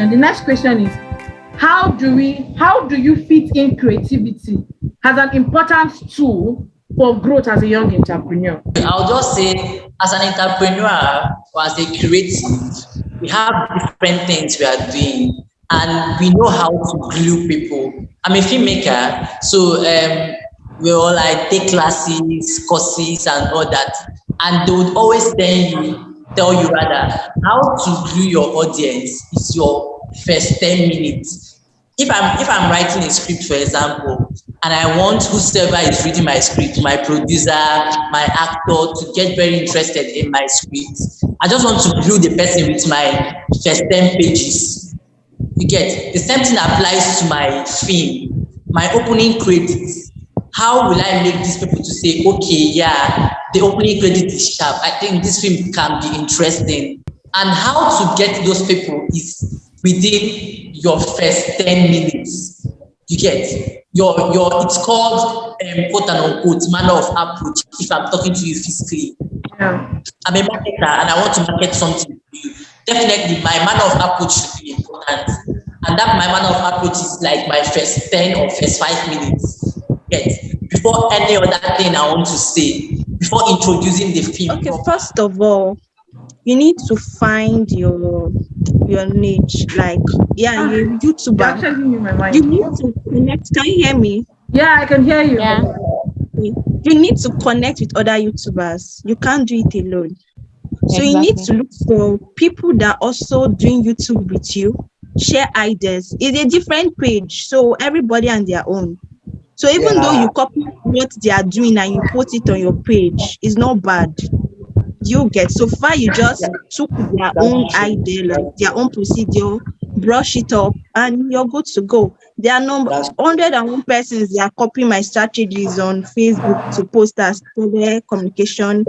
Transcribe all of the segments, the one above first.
question. The next question is, how do you fit in creativity as an important tool for growth as a young entrepreneur? I'll just say, as an entrepreneur or as a creative, we have different things we are doing, and we know how to glue people. I'm a filmmaker, so we all like take classes, courses, and all that, and they would always tell you rather how to glue your audience is your first 10 minutes. If I'm writing a script, for example, and I want whosoever is reading my script, my producer, my actor, to get very interested in my script, I just want to glue the person with my first 10 pages. You get the same thing applies to my film, my opening credits. How will I make these people to say, okay, yeah, the opening credit is sharp. I think this film can be interesting. And how to get those people is within your first 10 minutes. You get your it's called quote and unquote manner of approach. If I'm talking to you physically, Yeah. I'm a marketer and I want to market something to you. Definitely, my manner of approach should be important, and that my manner of approach is like my first 10 or first 5 minutes. Yes, before any other thing I want to say, before introducing the film. Okay, first of all, you need to find your niche. Like, yeah, you're a You're YouTuber. actually in my mind. You need to connect. Can you hear me? Yeah, I can hear you. Yeah. You need to connect with other YouTubers. You can't do it alone. So you need to look for people that are also doing YouTube with you, share ideas. It's a different page, so everybody on their own. So even though you copy what they are doing and you put it on your page, it's not bad. You get so far you just took their own idea, like their own procedure, brush it up, and you're good to go. There are 101 persons that are copying my strategies on Facebook to post as communication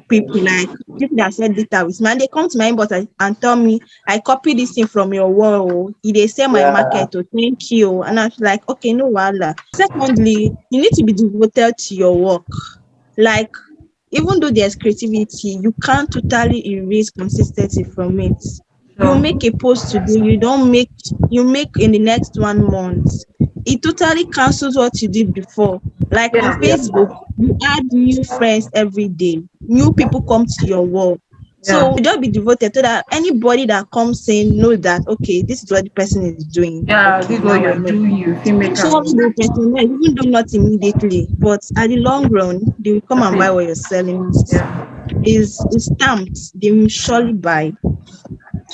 people, like people that said data with me, and they come to my inbox and tell me, I copy this thing from your wall. They say my market, thank you. And I'm like, okay, no wala. Secondly, you need to be devoted to your work. Like, even though there's creativity, you can't totally erase consistency from it. You make a post today, you make in the next 1 month. It totally cancels what you did before. Like on Facebook, you add new friends every day. New people come to your world. So just be devoted to that. Anybody that comes saying, know that, okay, this is what the person is doing. Yeah, okay, this is what you're doing, you filmmaker. So even though not immediately, but at the long run, they will come and buy what you're selling. Is stamped, they will surely buy.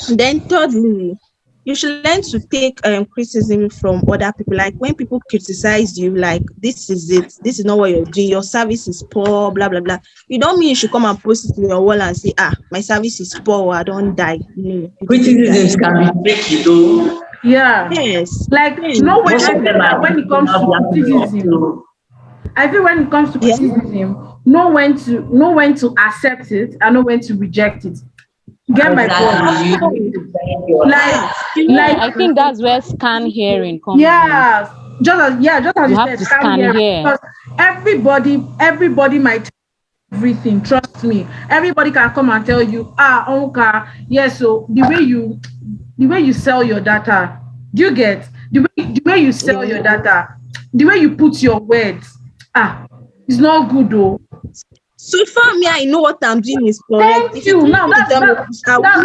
Then thirdly, you should learn to take criticism from other people. Like when people criticize you, like this is not what you're doing, your service is poor, blah blah blah. You don't mean you should come and post it in your wall and say, my service is poor, I don't die. No, criticisms can be tricky though. Yeah. Yes. Like when it comes to criticism, I feel when it comes to criticism, know when to accept it and know when to reject it. Get my point. Like I think that's where scan hearing comes in. Just as you You have said, to scan hearing. because everybody might tell you everything. Trust me, everybody can come and tell you, Onka, yes. So the way you sell your data, do you get the way you sell your data, the way you put your words, it's not good though. So far, me, I know what I'm doing is correct. Thank you. Now that's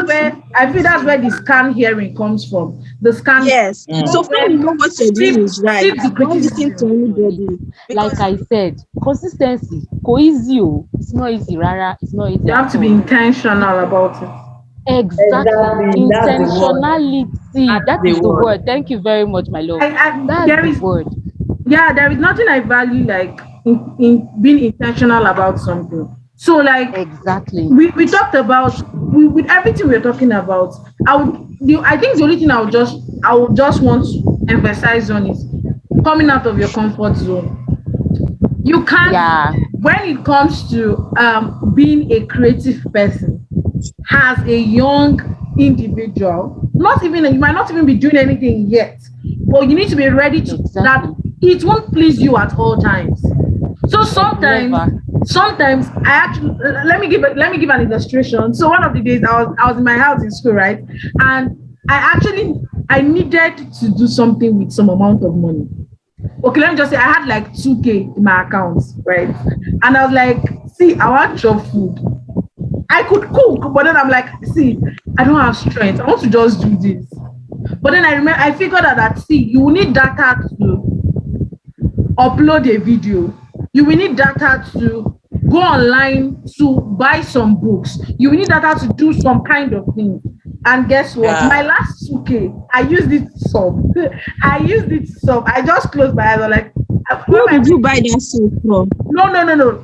where I feel that's where the scan hearing comes from. The scan. Yes. So far, you know what you're doing is right. Don't listen to anybody. Like I said, consistency, cohesio. It's not easy, Rara. It's not easy. You have to be intentional about it. Exactly. Intentionality. That is the word. Thank you very much, my love. That's the word. Yeah, there is nothing I value like in being intentional about something. So like exactly, we talked about with everything we're talking about. I think the only thing I would just want to emphasize on is coming out of your comfort zone. You can't when it comes to being a creative person as a young individual, you might not even be doing anything yet, but you need to be ready to that it won't please you at all times. So sometimes I actually let me give an illustration. So one of the days I was in my house in school, right? And I I needed to do something with some amount of money. Okay, let me just say I had like 2K in my account, right? And I was like, see, I want chop food. I could cook, but then I'm like, see, I don't have strength. I want to just do this. But then I figured out that, see, you will need data to upload a video. You will need data to go online to buy some books. You will need data to do some kind of thing. And guess what? Yeah. My last 2K, I used it sub. I just closed my eyes. I was like, Who did you buy that soap from? no.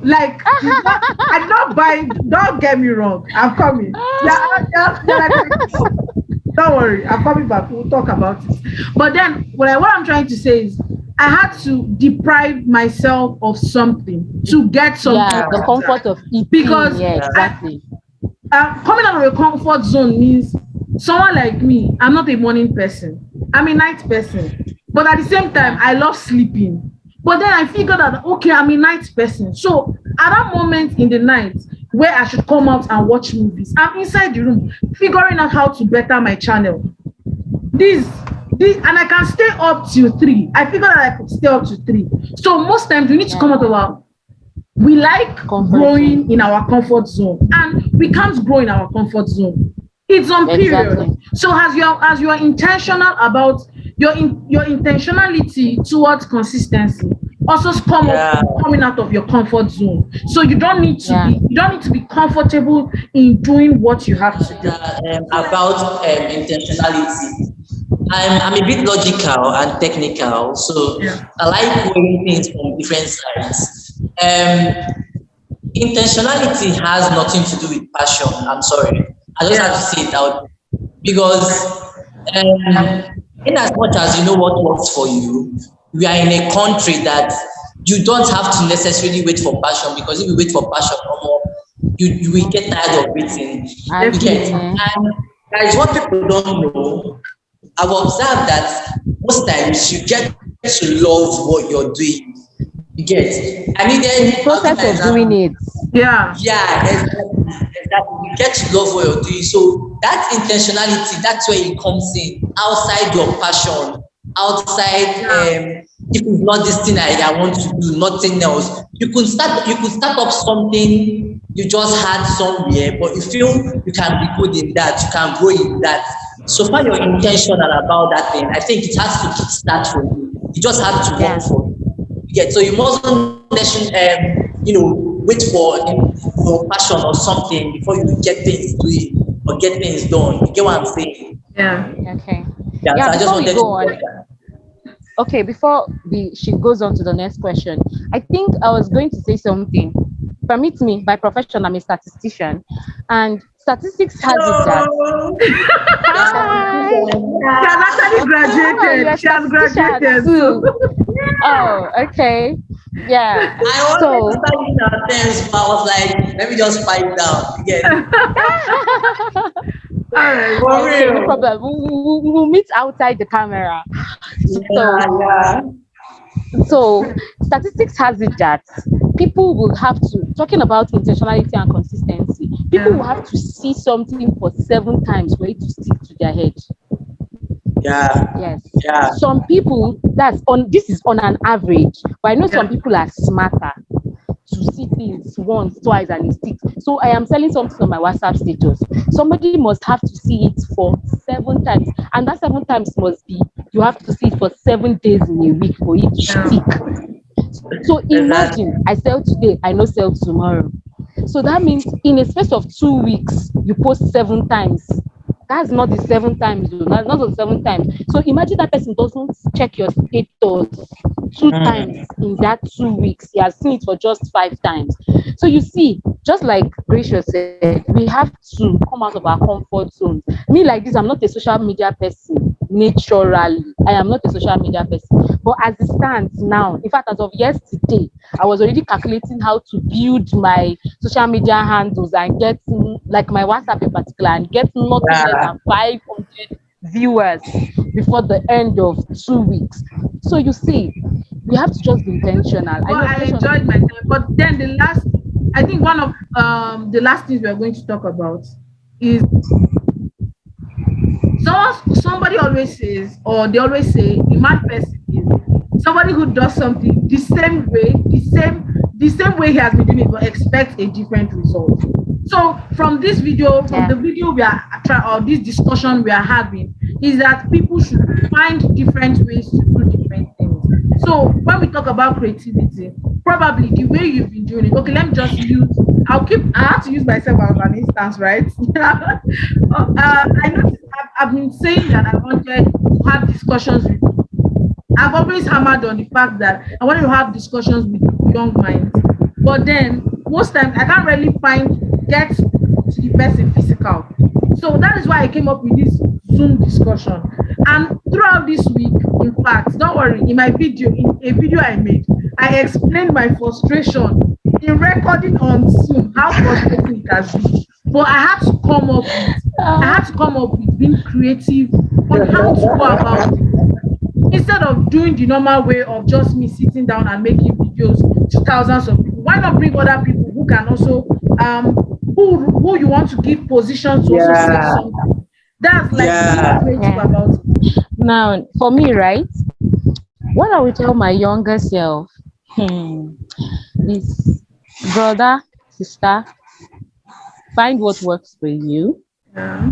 Like, I did not buy. Don't get me wrong. I'm coming. Don't worry. I'm coming back. We'll talk about it. But then, what I'm trying to say is, I had to deprive myself of something to get something. Yeah, the comfort of eating. Because yeah, exactly. Coming out of a comfort zone means someone like me, I'm not a morning person. I'm a night person. But at the same time, I love sleeping. But then I figured out, okay, I'm a night person. So at that moment in the night where I should come out and watch movies, I'm inside the room figuring out how to better my channel. This, and I can stay up till 3. I figured out I could stay up to 3. So most times we need to come out of our. We like growing in our comfort zone, and we can't grow in our comfort zone. It's on period. Exactly. So as you are intentional about your intentionality towards consistency, also coming out of your comfort zone. So you don't need to be comfortable in doing what you have to do. About intentionality. I'm a bit logical and technical, so I like going things from different sides. Intentionality has nothing to do with passion. I'm sorry. I just have to say it out because in as much as you know what works for you, we are in a country that you don't have to necessarily wait for passion, because if you wait for passion, you will get tired of waiting. And that is what people don't know. I've observed that most times you get to love what you're doing. You get. I mean, then the process of doing it. Yeah. Exactly. You get to love what you're doing. So that intentionality, that's where it comes in. Outside your passion, outside if it's not this thing I want to do, nothing else. You could start up something you just had somewhere, but you feel you can be good in that, you can grow in that. So far you're intentional about that thing, I think it has to start from you. You just have to work for it. Yeah, so you mustn't wait for your passion or something before you get things doing or get things done. You get what I'm saying? Yeah. Okay. Yeah, so I just wanted to on. Okay, before she goes on to the next question, I think I was going to say something. Permit me, by profession, I'm a statistician, and statistics has it that. She has graduated too. Oh, okay. Yeah. I wanted to start in our terms, but I was like, let me just pipe down again. All right. Okay, no problem. We'll meet outside the camera. So statistics has it that people will have to, talking about intentionality and consistency, people will have to see something for 7 times for it to stick to their head. Yes. Some people, this is on an average, but I know some people are smarter to see things once, twice, and it sticks. So I am selling something on my WhatsApp status. Somebody must have to see it for 7 times, and that 7 times must be, you have to see it for 7 days in a week for it to stick. So imagine I sell today, I know sell tomorrow. So that means in a space of 2 weeks, you post 7 times. That's not the 7 times, not the 7 times. So imagine that person doesn't check your status 2 times in that 2 weeks. He has seen it for just 5 times. So you see, just like Gracious said, we have to come out of our comfort zones. Me like this, I'm not a social media person naturally. I am not a social media person. But as it stands now, in fact, as of yesterday, I was already calculating how to build my social media handles and get, like my WhatsApp in particular, and get nothing less than 500 viewers before the end of 2 weeks. So you see, we have to just be intentional. I enjoyed my time, but then I think one of the last things we are going to talk about is Somebody always says, or they always say, a mad person is somebody who does something the same way, the same way he has been doing it, but expects a different result. So from this video, from the video we are trying, or this discussion we are having, is that people should find different ways to do different things. So when we talk about creativity, probably the way you've been doing it. Okay, let me just use. I have to use myself as an instance, right? I noticed I've been saying that I wanted to have discussions with. I've always hammered on the fact that I want to have discussions with young minds, but then most times I can't really get to the person physical. So that is why I came up with this Zoom discussion. And throughout this week, in fact, don't worry, in a video I made, I explained my frustration in recording on Zoom, how frustrating it has been. But I had to come up with being creative on how to go about it. Instead of doing the normal way of just me sitting down and making videos to thousands of people, why not bring other people who can also who you want to give positions to also say something. That's like being creative about it. Now, for me, right, what I would tell my younger self is, brother, sister, find what works for you. Yeah.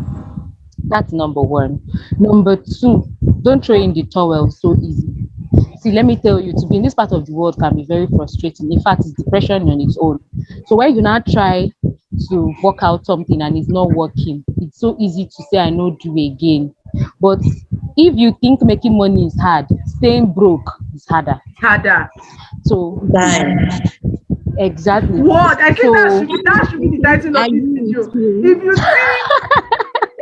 That's number one. Number two, don't throw in the towel so easy. See, let me tell you, to be in this part of the world can be very frustrating. In fact, it's depression on its own. So when you now try to work out something and it's not working, it's so easy to say, I know do again. But if you think making money is hard, staying broke is harder. Harder. So exactly. What? I think that should be the title of this video. If you think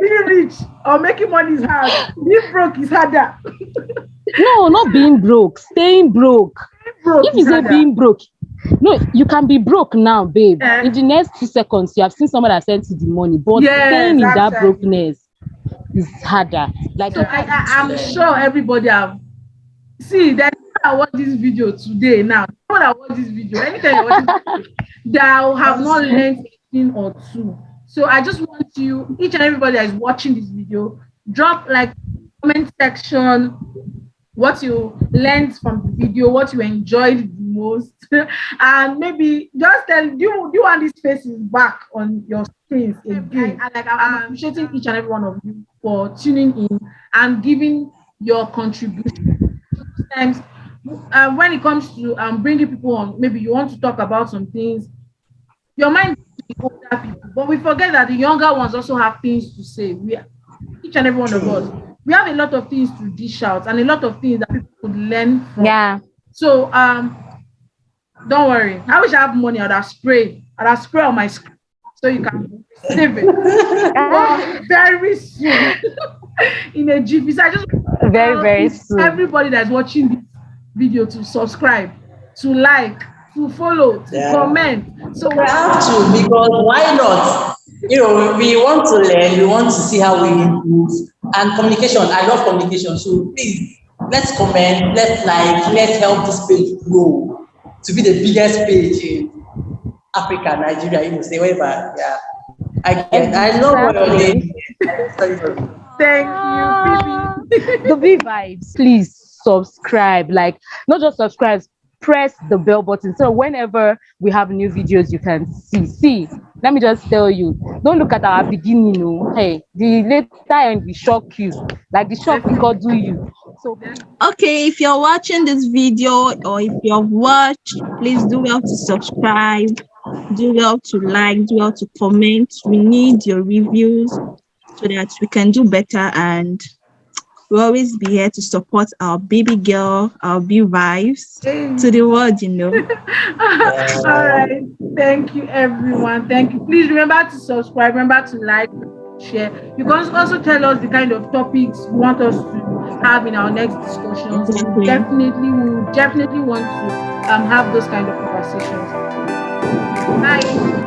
being rich or making money is hard, being broke is harder. No, not being broke, staying broke. If you say being broke, no, you can be broke now, babe. In the next 2 seconds, you have seen someone that sent you the money, but staying in that brokenness is harder. Like, so I'm sure everybody have that I watch this video today. Now, when I watch this video, anytime I watch this video, that have not learned a thing or two. So I just want you, each and everybody that is watching this video, drop like comment section what you learned from the video, what you enjoyed the most, and maybe just tell, do you want these faces back on your screens again? I'm appreciating each and every one of you for tuning in and giving your contribution. Sometimes when it comes to bringing people on, maybe you want to talk about some things, your mind is the older people, but we forget that the younger ones also have things to say. Each and every one of us, we have a lot of things to dish out and a lot of things that people could learn from. Yeah. So don't worry. I wish I have money. I'd have spray on my screen so you can save it. Well, very soon in a jiffy. So I just very soon. Everybody that's watching this video to subscribe, to like, to follow, to comment. So we have to, because why not? We want to learn, we want to see how we improve. And communication, I love communication. So please, let's comment, let's like, let's help this page grow to be the biggest page in Africa, Nigeria, say whatever. Yeah. I love what you're doing. Thank you, the big vibes. Please subscribe. Like, not just subscribe, press the bell button. So whenever we have new videos, you can see. Let me just tell you, don't look at our beginning. Hey, the later end will shock you. Like the shock will do you. So okay, if you're watching this video or if you've watched, please do well to subscribe, do well to like, do well to comment. We need your reviews so that we can do better, and we'll always be here to support our baby girl, our big wives to the world, All right. Thank you, everyone. Thank you. Please remember to subscribe, remember to like, share. You can also tell us the kind of topics you want us to have in our next discussions. Exactly. We definitely want to have those kind of conversations. Bye.